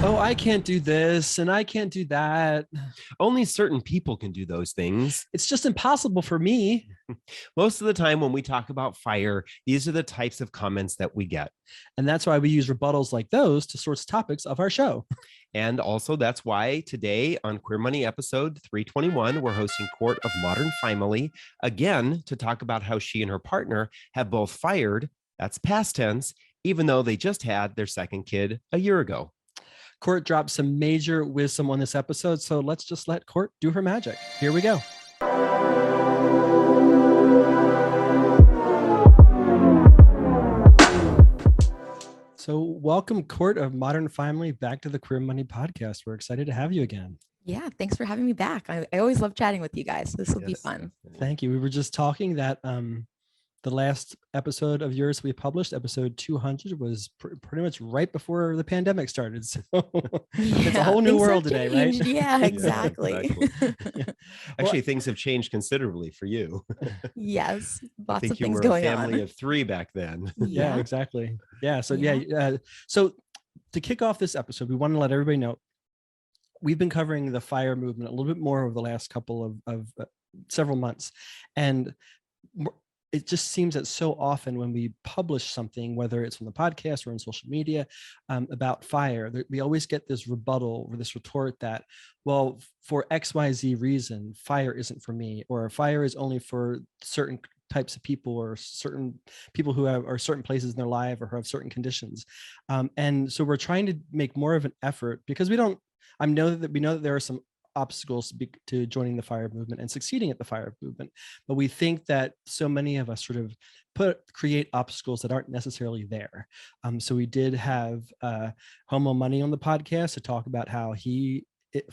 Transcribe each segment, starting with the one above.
oh, I can't do this and I can't do that. Only certain people can do those things. It's just impossible for me. Most of the time when we talk about fire, these are the types of comments that we get. And that's why we use rebuttals like those to source topics of our show. And also that's why today on Queer Money episode 321, we're hosting Court of Modern FImily again to talk about how she and her partner have both fired, that's past tense, even though they just had their second kid a year ago. Court dropped some major wisdom on this episode, so let's just let Court do her magic. Here we go. So welcome, Court of Modern FImily, back to the Queer Money podcast. We're excited to have you again. Yeah, thanks for having me back. I always love chatting with you guys. This will be fun. Thank you. We were just talking that the last episode of yours we published, episode 200, was pretty much right before the pandemic started. So it's a whole new world today, right? Yeah, exactly. Actually, things have changed considerably for you. Yes, lots of things going on. I think you were a family of 3 back then. Yeah, exactly. Yeah. So so to kick off this episode, we want to let everybody know we've been covering the FIRE movement a little bit more over the last couple of several months, and it just seems that so often when we publish something, whether it's on the podcast or on social media, about fire, we always get this rebuttal or this retort that, well, for XYZ reason, fire isn't for me, or fire is only for certain types of people or certain people who are certain places in their life or who have certain conditions. And so we're trying to make more of an effort, because we know that there are some obstacles to joining the FIRE movement and succeeding at the FIRE movement, but we think that so many of us sort of create obstacles that aren't necessarily there. So we did have Homo Money on the podcast to talk about how he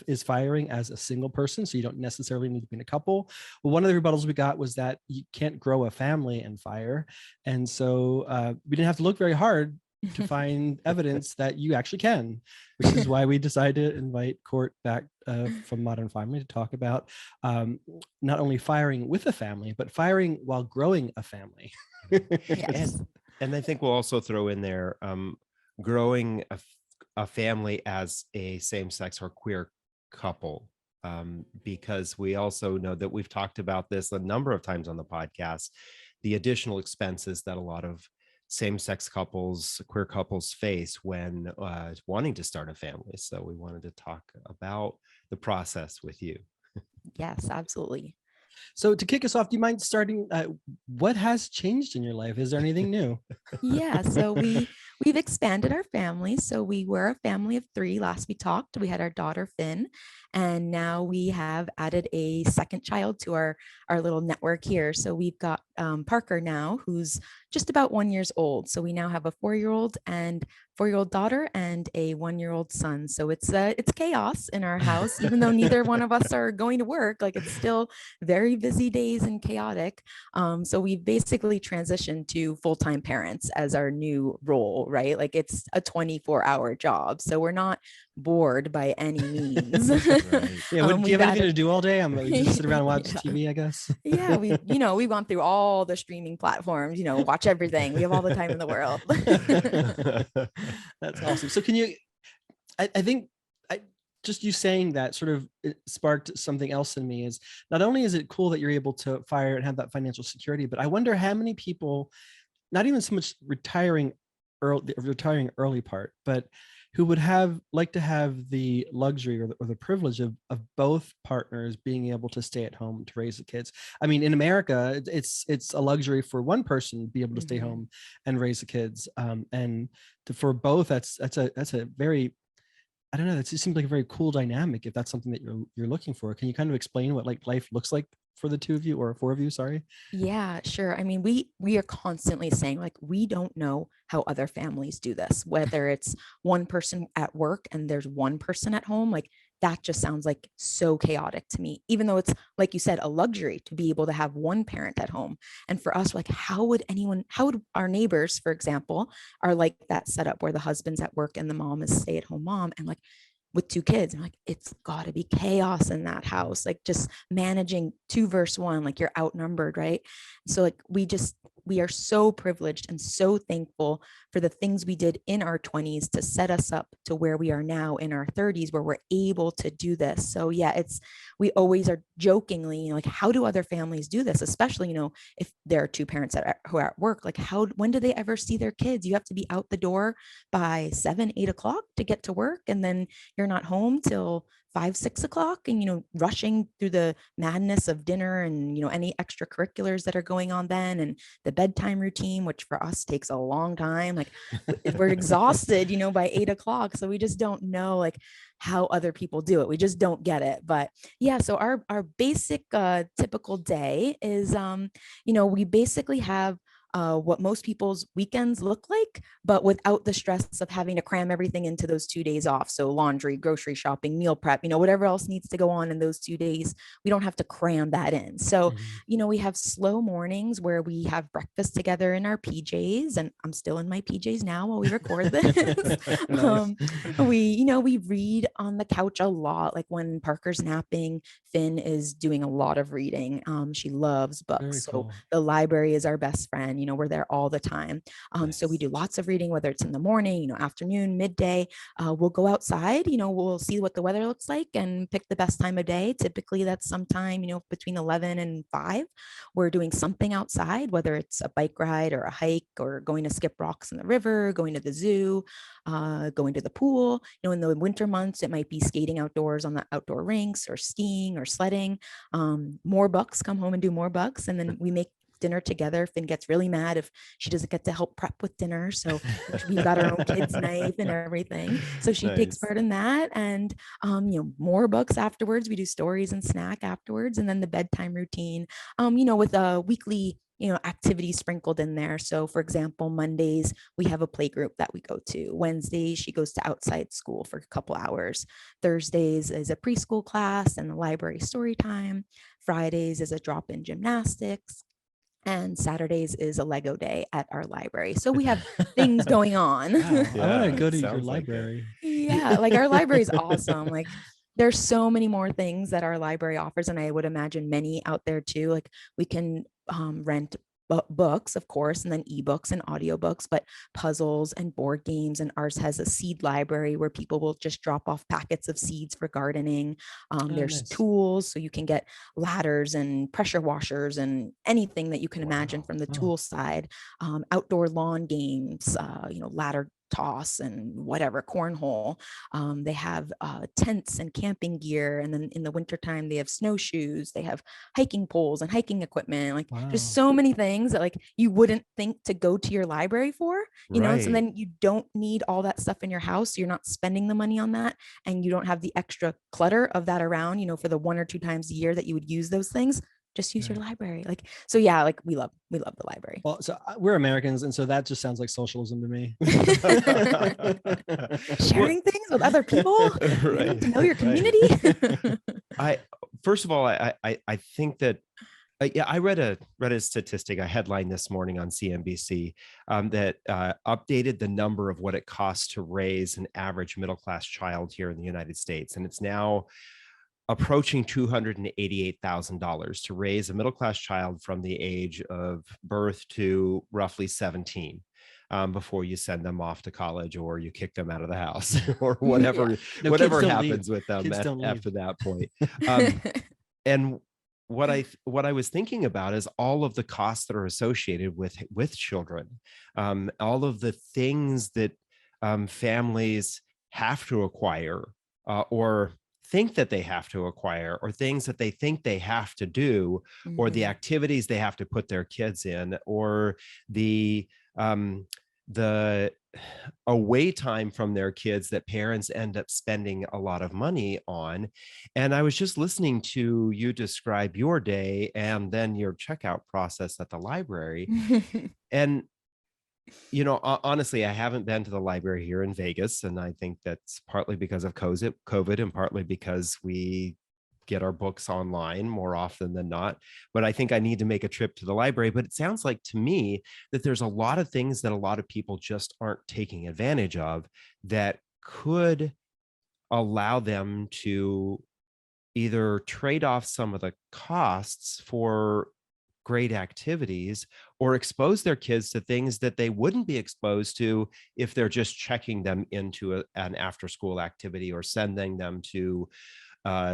is firing as a single person, so you don't necessarily need to be in a couple. Well, one of the rebuttals we got was that you can't grow a family and fire, and so we didn't have to look very hard to find evidence that you actually can, which is why we decided to invite Court back from Modern FImily to talk about not only firing with a family, but firing while growing a family. Yes. And I think we'll also throw in there growing a family as a same-sex or queer couple, because we also know that we've talked about this a number of times on the podcast, the additional expenses that a lot of same-sex couples, queer couples face when wanting to start a family. So we wanted to talk about the process with you. Yes, absolutely. So to kick us off, do you mind starting, what has changed in your life? Is there anything new? Yeah, so we've expanded our family. So we were a family of 3 last we talked. We had our daughter Finn, and now we have added a second child to our little network here. So we've got Parker now, who's just about 1 year old. So we now have a 4-year-old and 4-year-old daughter and a 1-year-old son. So it's chaos in our house, even though neither one of us are going to work. Like, it's still very busy days and chaotic. So we've basically transitioned to full-time parents as our new role, right? Like, it's a 24-hour job. So we're not bored by any means. Right. Yeah. Do you have anything to do all day? I'm just sit around and watch TV, I guess. Yeah. We've gone through all the streaming platforms, watch everything. We have all the time in the world. That's awesome. So I think just you saying that sort of sparked something else in me. Is not only is it cool that you're able to fire and have that financial security, but I wonder how many people, not even so much retiring early part, but who would like to have the luxury or the privilege of both partners being able to stay at home to raise the kids. I mean, in America, it's a luxury for one person to be able to stay home and raise the kids. And for both, that's a very, I don't know, that seems like a very cool dynamic if that's something that you're looking for. Can you kind of explain what life looks like for the 2 of you, or 4 of you? Sorry. Yeah, sure. I mean, we are constantly saying, like, we don't know how other families do this, whether it's one person at work and there's one person at home. Like, that just sounds like so chaotic to me, even though it's, like you said, a luxury to be able to have one parent at home. And for us, like, how would our neighbors, for example, are like that setup where the husband's at work and the mom is stay-at-home mom, and like with 2 kids, I'm like, it's got to be chaos in that house, like just managing 2 versus 1, like you're outnumbered, right? So like we are so privileged and so thankful for the things we did in our 20s to set us up to where we are now in our 30s, where we're able to do this. So yeah, we always are jokingly, you know, like, how do other families do this? Especially, you know, if there are two parents who are at work, like when do they ever see their kids? You have to be out the door by 7, 8 o'clock to get to work. And then you're not home till 5, 6 o'clock, and, you know, rushing through the madness of dinner and, you know, any extracurriculars that are going on then, and the bedtime routine, which for us takes a long time. Like we're exhausted, you know, by 8 o'clock. So we just don't know like how other people do it. We just don't get it. But yeah, so our basic typical day is, you know, we basically have what most people's weekends look like, but without the stress of having to cram everything into those 2 days off. So laundry, grocery shopping, meal prep, you know, whatever else needs to go on in those 2 days, we don't have to cram that in. So, you know, we have slow mornings where we have breakfast together in our PJs, and I'm still in my PJs now while we record this. You know, we read on the couch a lot. Like when Parker's napping, Finn is doing a lot of reading. She loves books. So the library is our best friend. You know, we're there all the time. So we do lots of reading, whether it's in the morning, you know, afternoon, midday. We'll go outside, you know, we'll see what the weather looks like and pick the best time of day. Typically that's sometime, you know, between 11 and 5. We're doing something outside, whether it's a bike ride or a hike or going to skip rocks in the river, going to the zoo, going to the pool. You know, in the winter months, it might be skating outdoors on the outdoor rinks, or skiing or sledding. More bucks, come home and do more bucks. And then we make dinner together. Finn gets really mad if she doesn't get to help prep with dinner. So we've got our own kids' knife and everything. So she takes part in that. And, you know, more books afterwards. We do stories and snack afterwards. And then the bedtime routine, you know, with a weekly, you know, activities sprinkled in there. So for example, Mondays, we have a play group that we go to. Wednesdays, she goes to outside school for a couple hours. Thursdays is a preschool class and the library story time. Fridays is a drop-in gymnastics. And Saturdays is a Lego day at our library. So we have things going on. Wow, I want to go to your library. Yeah, like our library is awesome. Like there's so many more things that our library offers, and I would imagine many out there too. Like we can rent books, of course, and then ebooks and audiobooks, but puzzles and board games. And ours has a seed library where people will just drop off packets of seeds for gardening. There's tools, so you can get ladders and pressure washers and anything that you can imagine from the tool side. Outdoor lawn games, you know, ladder toss and whatever, cornhole. They have tents and camping gear. And then in the wintertime, they have snowshoes, they have hiking poles and hiking equipment. Like there's so many things that like you wouldn't think to go to your library for, you know, so then you don't need all that stuff in your house. So you're not spending the money on that, and you don't have the extra clutter of that around, you know, for the 1 or 2 times a year that you would use those things. Just use your library. Like, so yeah, like we love the library. Well, so we're Americans, and so that just sounds like socialism to me. Sharing things with other people, to know your community. First of all, I think that I read a statistic, a headline this morning on CNBC that updated the number of what it costs to raise an average middle-class child here in the United States, and it's now approaching $288,000 to raise a middle-class child from the age of birth to roughly 17 before you send them off to college or you kick them out of the house or whatever, whatever happens with them after that point. And what I was thinking about is all of the costs that are associated with children, all of the things that families have to acquire or think that they have to acquire, or things that they think they have to do, or the activities they have to put their kids in, or the away time from their kids that parents end up spending a lot of money on. And I was just listening to you describe your day and then your checkout process at the library. And you know, honestly, I haven't been to the library here in Vegas, and I think that's partly because of COVID and partly because we get our books online more often than not. But I think I need to make a trip to the library. But it sounds like to me that there's a lot of things that a lot of people just aren't taking advantage of that could allow them to either trade off some of the costs for great activities or expose their kids to things that they wouldn't be exposed to if they're just checking them into an after school activity or sending them to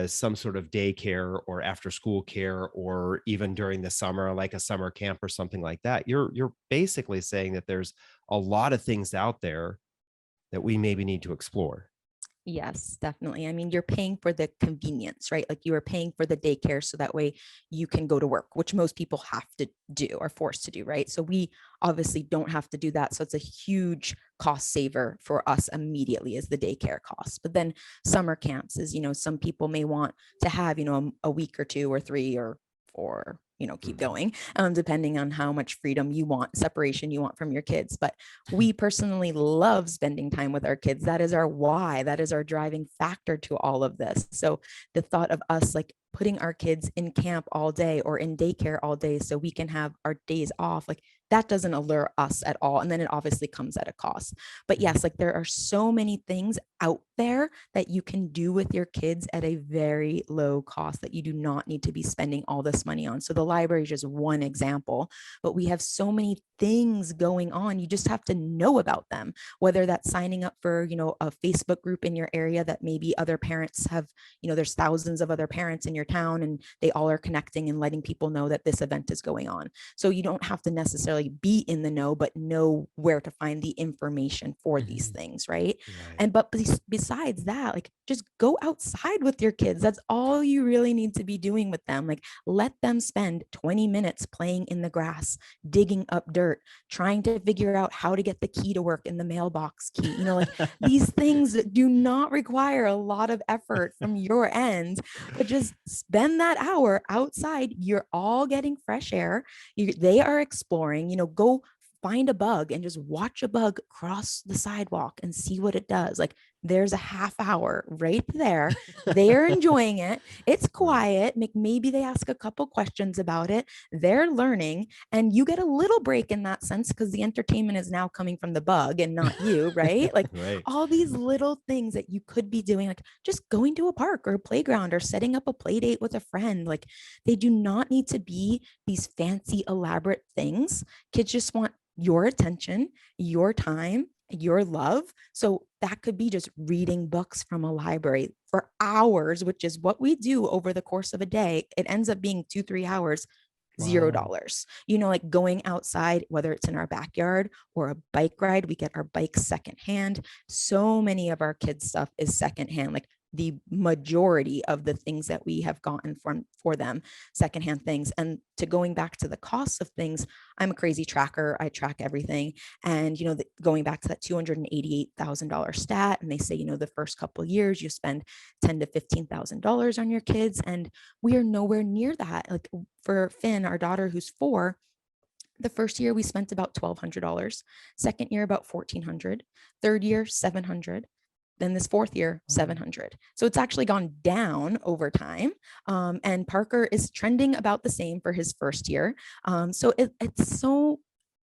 some sort of daycare or after school care, or even during the summer, like a summer camp or something like that. You're basically saying that there's a lot of things out there that we maybe need to explore. Yes, definitely. I mean, you're paying for the convenience, right? Like you are paying for the daycare so that way you can go to work, which most people have to do, are forced to do, right? So we obviously don't have to do that. So it's a huge cost saver for us immediately is the daycare costs. But then summer camps is, some people may want to have, a week or 2 or 3 or 4, keep going, depending on how much freedom you want, separation you want from your kids. But we personally love spending time with our kids. That is our why. That is our driving factor to all of this. So the thought of us like putting our kids in camp all day or in daycare all day so we can have our days off, like that doesn't allure us at all. And then it obviously comes at a cost. But yes, like there are so many things out there that you can do with your kids at a very low cost that you do not need to be spending all this money on. So the library is just one example, but we have so many things going on. You just have to know about them, whether that's signing up for, a Facebook group in your area that maybe other parents have, there's thousands of other parents in your town and they all are connecting and letting people know that this event is going on. So you don't have to necessarily be in the know, but know where to find the information for these things, right? And but besides that, like just go outside with your kids. That's all you really need to be doing with them. Like let them spend 20 minutes playing in the grass, digging up dirt, trying to figure out how to get the key to work in the mailbox key. Like these things do not require a lot of effort from your end, but just spend that hour outside. You're all getting fresh air. They are exploring, go find a bug and just watch a bug cross the sidewalk and see what it does. Like there's a half hour right there. They're enjoying it. It's quiet. Maybe they ask a couple questions about it. They're learning and you get a little break in that sense because the entertainment is now coming from the bug and not you, right? Like all these little things that you could be doing, like just going to a park or a playground or setting up a play date with a friend. Like they do not need to be these fancy, elaborate things. Kids just want your attention, your time, your love. So that could be just reading books from a library for hours, which is what we do over the course of a day. It ends up being 2-3 hours, $0. Like going outside, whether it's in our backyard or a bike ride, we get our bikes secondhand. So many of our kids' stuff is secondhand. Like the majority of the things that we have gotten for them, secondhand things. And to going back to the cost of things, I'm a crazy tracker. I track everything. And, going back to that $288,000 stat, and they say, the first couple of years you spend $10,000 to $15,000 on your kids. And we are nowhere near that. Like for Finn, our daughter who's 4, the first year we spent about $1,200, second year about $1,400, third year $700. Then this fourth year, 700. So it's actually gone down over time. And Parker is trending about the same for his first year. So it's so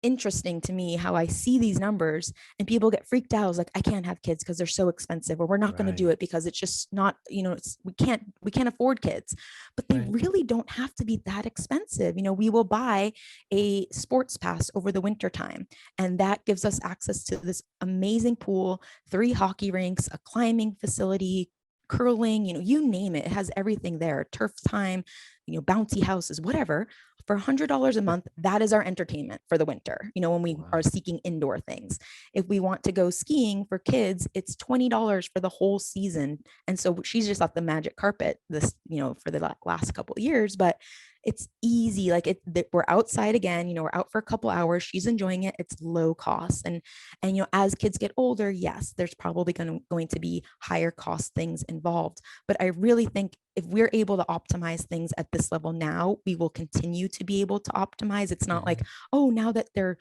interesting to me how I see these numbers and people get freaked out. I was like, I can't have kids because they're so expensive, or we're not going to do it because it's just not, we can't afford kids, but they really don't have to be that expensive. We will buy a sports pass over the winter time, and that gives us access to this amazing pool, 3 hockey rinks, a climbing facility, curling, you name it. It has everything there. Turf time, bouncy houses, whatever. For $100 a month, that is our entertainment for the winter, when we are seeking indoor things. If we want to go skiing for kids, it's $20 for the whole season. And so she's just off the magic carpet this, for the last couple of years, but it's easy. Like we're outside again, we're out for a couple hours. She's enjoying it. It's low cost. And as kids get older, yes, there's probably going to be higher cost things involved. But I really think if we're able to optimize things at this level now, we will continue to be able to optimize. It's not like, oh, now that they're,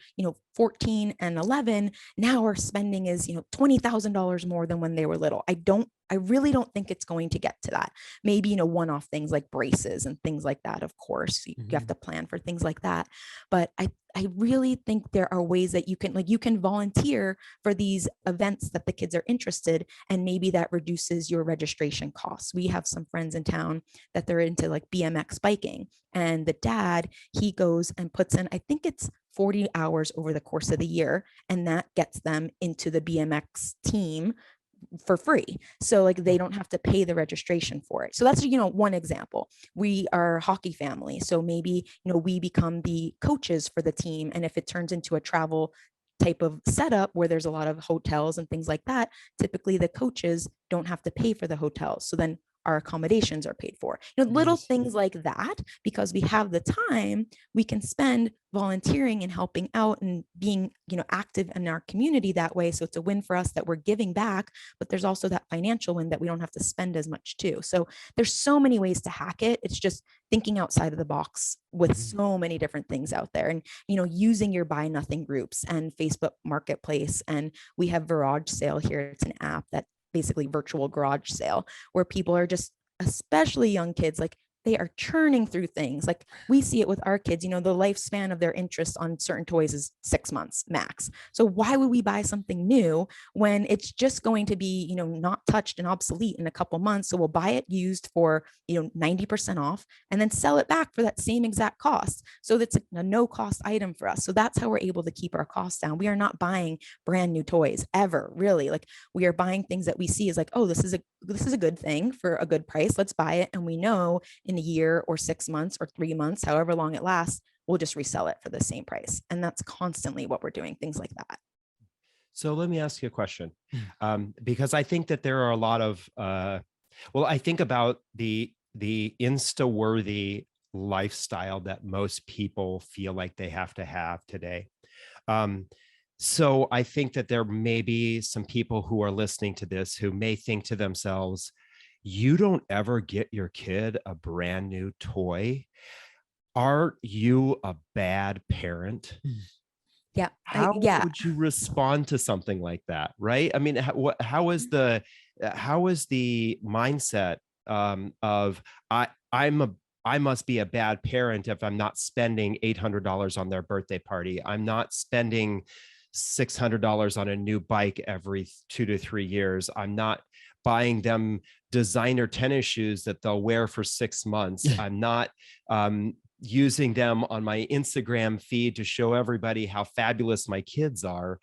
14 and 11, now our spending is, $20,000 more than when they were little. I really don't think it's going to get to that. Maybe, one-off things like braces and things like that, of course. You have to plan for things like that. But I really think there are ways that you can volunteer for these events that the kids are interested, and maybe that reduces your registration costs. We have some friends in town that they're into like BMX biking, and the dad, he goes and puts in, I think it's 40 hours over the course of the year, and that gets them into the BMX team for free. So like they don't have to pay the registration for it. So that's, one example. We are a hockey family. So maybe, we become the coaches for the team. And if it turns into a travel type of setup where there's a lot of hotels and things like that, typically the coaches don't have to pay for the hotels. So then our accommodations are paid for. Little things like that, because we have the time, we can spend volunteering and helping out and being, active in our community that way. So it's a win for us that we're giving back, but there's also that financial win that we don't have to spend as much too. So there's so many ways to hack it. It's just thinking outside of the box with so many different things out there, and, using your buy nothing groups and Facebook Marketplace. And we have Garage Sale here. It's an app that basically virtual garage sale where people are just, especially young kids, like they are churning through things. Like we see it with our kids, the lifespan of their interest on certain toys is 6 months max. So why would we buy something new when it's just going to be, not touched and obsolete in a couple months? So we'll buy it used for, 90% off and then sell it back for that same exact cost. So that's a no cost item for us. So that's how we're able to keep our costs down. We are not buying brand new toys ever, really. Like we are buying things that we see as like, oh, this is a good thing for a good price. Let's buy it. And we know in a year or 6 months or 3 months, however long it lasts, we'll just resell it for the same price. And that's constantly what we're doing, things like that. So let me ask you a question, because I think that there are a lot of, I think about the Insta-worthy lifestyle that most people feel like they have to have today. So I think that there may be some people who are listening to this who may think to themselves, you don't ever get your kid a brand new toy. Are you a bad parent? Yeah. How would you respond to something like that? Right. I mean, how is the mindset of I must be a bad parent if I'm not spending $800 on their birthday party. I'm not spending $600 on a new bike every 2 to 3 years. I'm not buying them designer tennis shoes that they'll wear for 6 months. I'm not using them on my Instagram feed to show everybody how fabulous my kids are.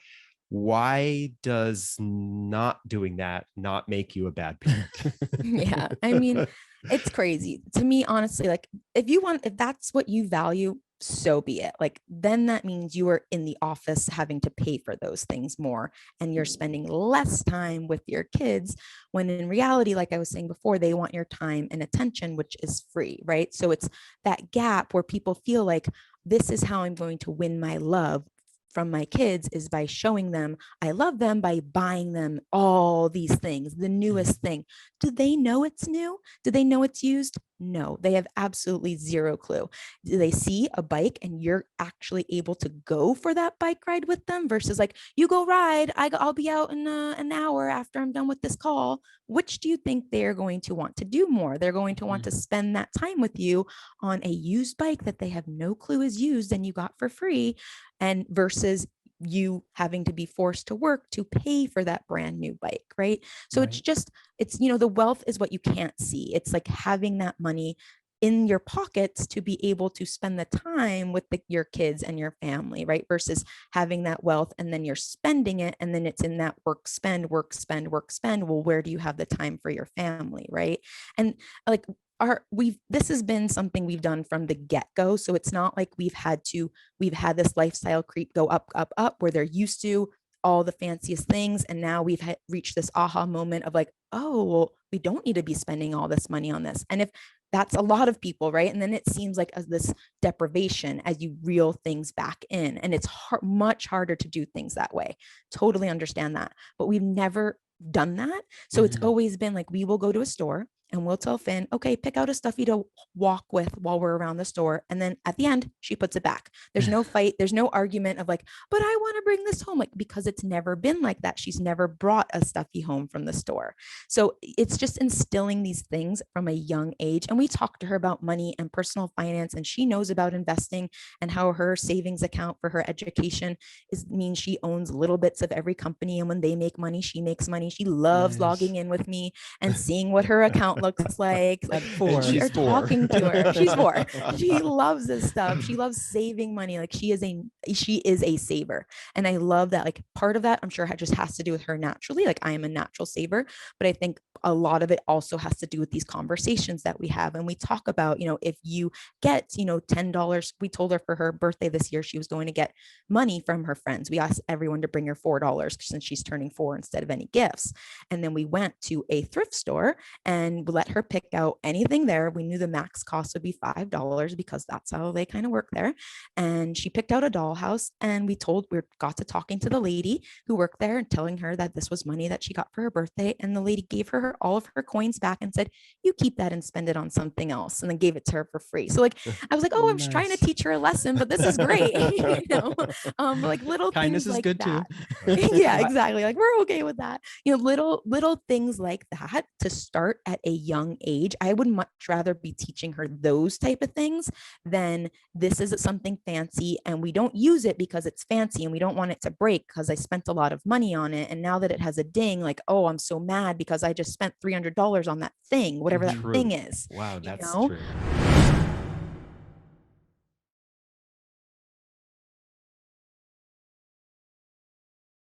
Why does not doing that not make you a bad parent? Yeah. I mean, it's crazy to me, honestly. Like if that's what you value, so be it. Like then that means you are in the office having to pay for those things more, and you're spending less time with your kids, when in reality, like I was saying before, they want your time and attention, which is free, right? So it's that gap where people feel like this is how I'm going to win my love from my kids, is by showing them I love them by buying them all these things, the newest thing. Do they know it's new? Do they know it's used? No, they have absolutely zero clue. Do they see a bike and you're actually able to go for that bike ride with them versus like, you go ride, I'll be out in an hour after I'm done with this call? Which do you think they're going to want to do more? They're going to want to spend that time with you on a used bike that they have no clue is used and you got for free, and versus you having to be forced to work to pay for that brand new bike, right? So Right. it's just, the wealth is what you can't see. It's like having that money in your pockets to be able to spend the time with your kids and your family, right? Versus having that wealth and then you're spending it and then it's in that work, spend, work, spend, work, spend. Well, where do you have the time for your family, right? And like this has been something we've done from the get-go. So it's not like we've had this lifestyle creep go up, up, up, where they're used to all the fanciest things. And now we've reached this aha moment of like, oh, well, we don't need to be spending all this money on this. And if that's a lot of people, right? And then it seems like this deprivation as you reel things back in. And it's much harder to do things that way. Totally understand that. But we've never done that. So it's always been like, we will go to a store and we'll tell Finn, okay, pick out a stuffy to walk with while we're around the store. And then at the end, she puts it back. There's no fight. There's no argument of like, but I want to bring this home, like, because it's never been like that. She's never brought a stuffy home from the store. So it's just instilling these things from a young age. And we talk to her about money and personal finance, and she knows about investing and how her savings account for her education means she owns little bits of every company. And when they make money, she makes money. She loves logging in with me and seeing what her account looks like. At 4. We are talking to her. She's 4. She loves this stuff. She loves saving money. Like she is a saver. And I love that. Like part of that, I'm sure just has to do with her naturally. Like I am a natural saver, but I think a lot of it also has to do with these conversations that we have. And we talk about, if you get, $10, we told her for her birthday this year, she was going to get money from her friends. We asked everyone to bring her $4 since she's turning 4 instead of any gifts. And then we went to a thrift store and let her pick out anything there. We knew the max cost would be $5 because that's how they kind of work there. And she picked out a dollhouse, and we got to talking to the lady who worked there and telling her that this was money that she got for her birthday. And the lady gave her all of her coins back and said, you keep that and spend it on something else, and then gave it to her for free. So like, I was like, oh, I'm just trying to teach her a lesson, but this is great. Like little kindness things is like good that. too. Yeah, exactly. Like we're okay with that. Little things like that to start at a young age. I would much rather be teaching her those type of things than this is something fancy and we don't use it because it's fancy and we don't want it to break because I spent a lot of money on it. And now that it has a ding, like, oh, I'm so mad because I just spent $300 on that thing, whatever that thing is. Wow, that's true.